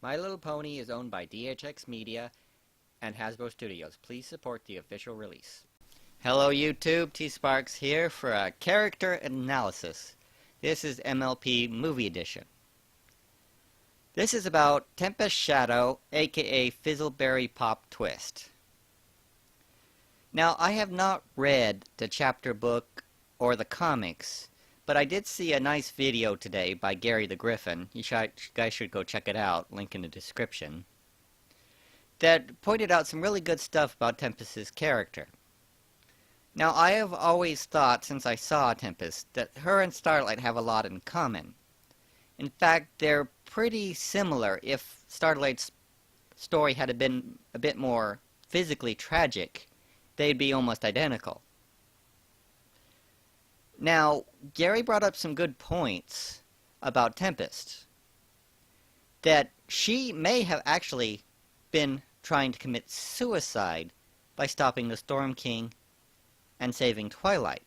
My Little Pony is owned by DHX Media and Hasbro Studios. Please support the official release. Hello YouTube, T-Sparks here for a character analysis. This is MLP Movie Edition. This is about Tempest Shadow, aka Fizzleberry Pop Twist. Now, I have not read the chapter book or the comics, but I did see a nice video today by Gary the Griffin. You guys should go check it out, link in the description, that pointed out some really good stuff about Tempest's character. Now, I have always thought, since I saw Tempest, that her and Starlight have a lot in common. In fact, they're pretty similar. If Starlight's story had been a bit more physically tragic, they'd be almost identical. Now, Gary brought up some good points about Tempest. That she may have actually been trying to commit suicide by stopping the Storm King and saving Twilight.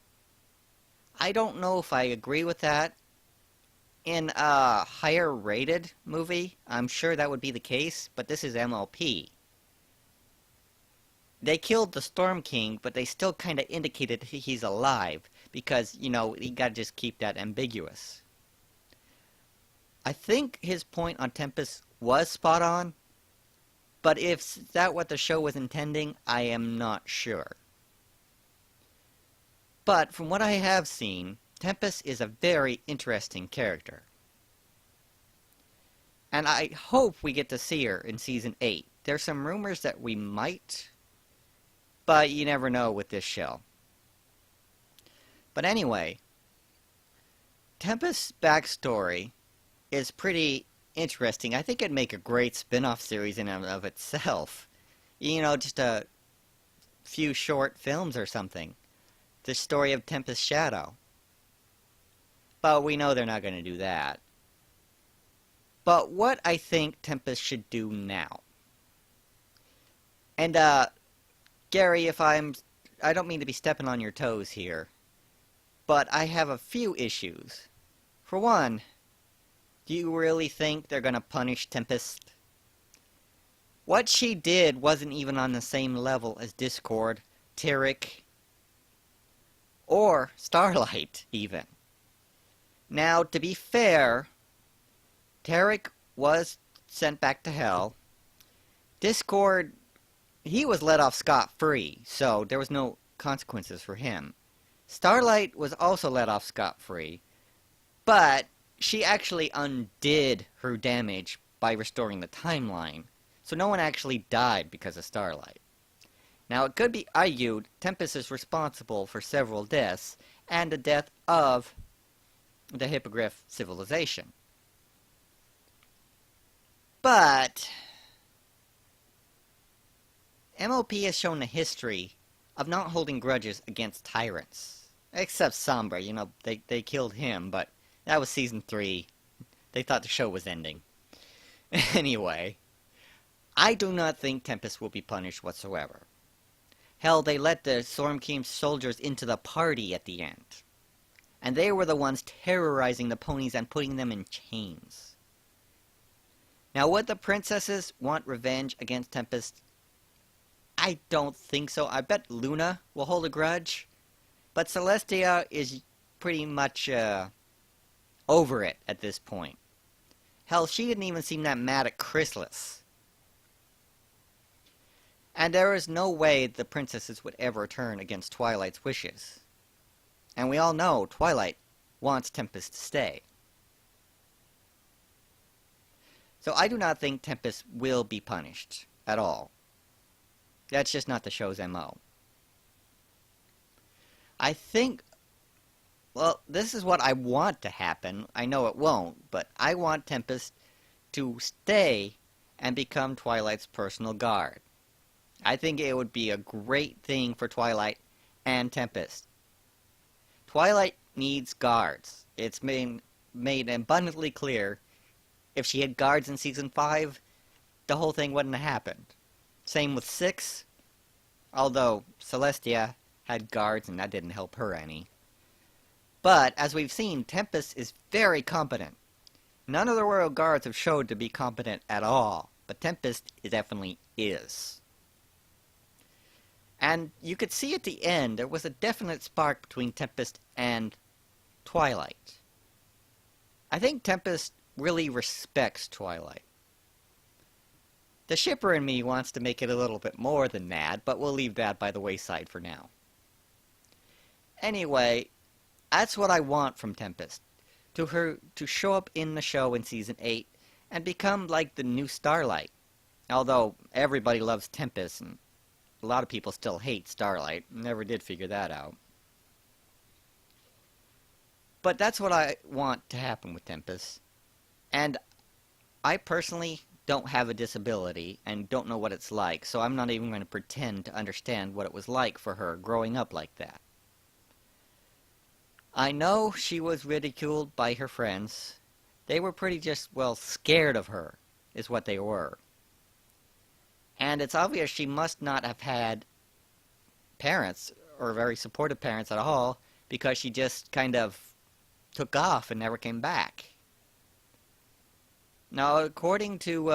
I don't know if I agree with that. In a higher rated movie, I'm sure that would be the case, but this is MLP. They killed the Storm King, but they still kind of indicated he's alive, because, you know, you gotta just keep that ambiguous. I think his point on Tempest was spot on, but if that what the show was intending, I am not sure. But from what I have seen, Tempest is a very interesting character. And I hope we get to see her in Season 8. There's some rumors that we might, but you never know with this show. But anyway, Tempest's backstory is pretty interesting. I think it'd make a great spin-off series in and of itself. You know, just a few short films or something. The story of Tempest Shadow. But we know they're not going to do that. But what I think Tempest should do now. And, Gary, I don't mean to be stepping on your toes here, but I have a few issues. For one, do you really think they're gonna punish Tempest? What she did wasn't even on the same level as Discord, Tarek, or Starlight, even. Now, to be fair, Tarek was sent back to hell. Discord, he was let off scot-free, so there was no consequences for him. Starlight was also let off scot-free, but she actually undid her damage by restoring the timeline, so no one actually died because of Starlight. Now, it could be argued Tempest is responsible for several deaths, and the death of the Hippogriff civilization. But MLP has shown a history of not holding grudges against tyrants. Except Sombra, you know, they killed him, but that was Season 3. They thought the show was ending. Anyway, I do not think Tempest will be punished whatsoever. Hell, they let the Storm King's soldiers into the party at the end. And they were the ones terrorizing the ponies and putting them in chains. Now, would the princesses want revenge against Tempest? I don't think so. I bet Luna will hold a grudge. But Celestia is pretty much over it at this point. Hell, she didn't even seem that mad at Chrysalis. And there is no way the princesses would ever turn against Twilight's wishes. And we all know Twilight wants Tempest to stay. So I do not think Tempest will be punished at all. That's just not the show's MO. I think, well, this is what I want to happen. I know it won't, but I want Tempest to stay and become Twilight's personal guard. I think it would be a great thing for Twilight and Tempest. Twilight needs guards. It's been made abundantly clear. If she had guards in Season 5, the whole thing wouldn't have happened. Same with 6, although Celestia had guards and that didn't help her any. But, as we've seen, Tempest is very competent. None of the royal guards have showed to be competent at all, but Tempest definitely is. And you could see at the end there was a definite spark between Tempest and Twilight. I think Tempest really respects Twilight. The shipper in me wants to make it a little bit more than that, but we'll leave that by the wayside for now. Anyway, that's what I want from Tempest. To show up in the show in Season 8 and become like the new Starlight. Although everybody loves Tempest and a lot of people still hate Starlight. Never did figure that out. But that's what I want to happen with Tempest. And I personally don't have a disability and don't know what it's like, so I'm not even going to pretend to understand what it was like for her growing up like that. I know she was ridiculed by her friends. They were pretty just, well, scared of her, is what they were. And it's obvious she must not have had parents, or very supportive parents at all, because she just kind of took off and never came back. Now, according to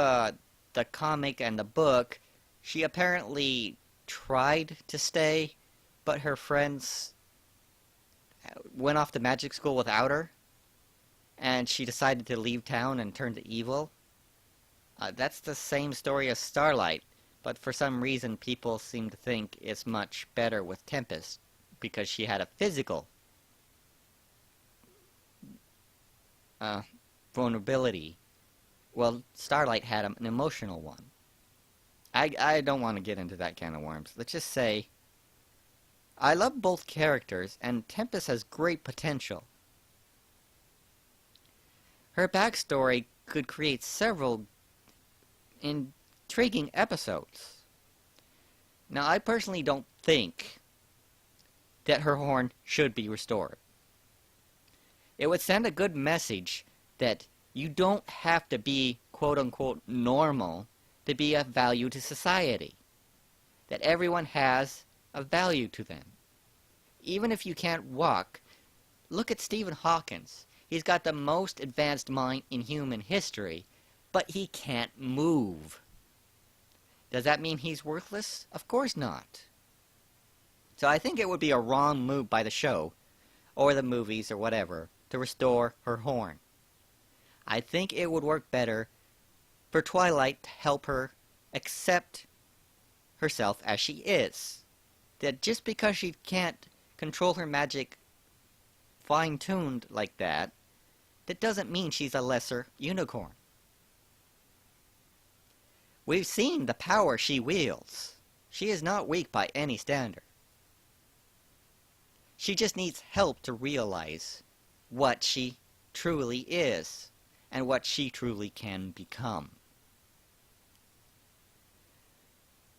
the comic and the book, she apparently tried to stay, but her friends went off to magic school without her, and she decided to leave town and turn to evil. That's the same story as Starlight, but for some reason people seem to think it's much better with Tempest, because she had a physical vulnerability. Well, Starlight had an emotional one. I don't want to get into that can of worms. Let's just say, I love both characters, and Tempest has great potential. Her backstory could create several intriguing episodes. Now, I personally don't think that her horn should be restored. It would send a good message that you don't have to be, quote-unquote, normal to be of value to society. That everyone has a value to them. Even if you can't walk, look at Stephen Hawking. He's got the most advanced mind in human history, but he can't move. Does that mean he's worthless? Of course not. So I think it would be a wrong move by the show, or the movies, or whatever, to restore her horn. I think it would work better for Twilight to help her accept herself as she is. That just because she can't control her magic fine-tuned like that, that doesn't mean she's a lesser unicorn. We've seen the power she wields. She is not weak by any standard. She just needs help to realize what she truly is, and what she truly can become.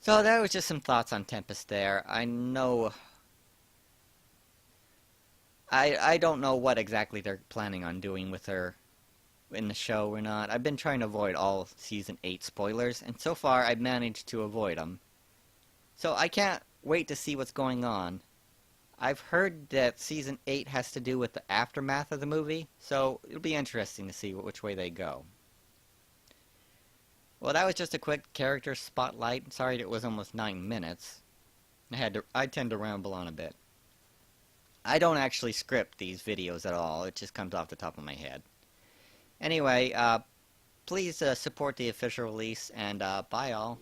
So that was just some thoughts on Tempest there. I know... I don't know what exactly they're planning on doing with her in the show or not. I've been trying to avoid all Season 8 spoilers, and so far I've managed to avoid them. So I can't wait to see what's going on. I've heard that Season 8 has to do with the aftermath of the movie, so it'll be interesting to see which way they go. Well, that was just a quick character spotlight. Sorry it was almost 9 minutes. I tend to ramble on a bit. I don't actually script these videos at all. It just comes off the top of my head. Anyway, please support the official release, and bye all.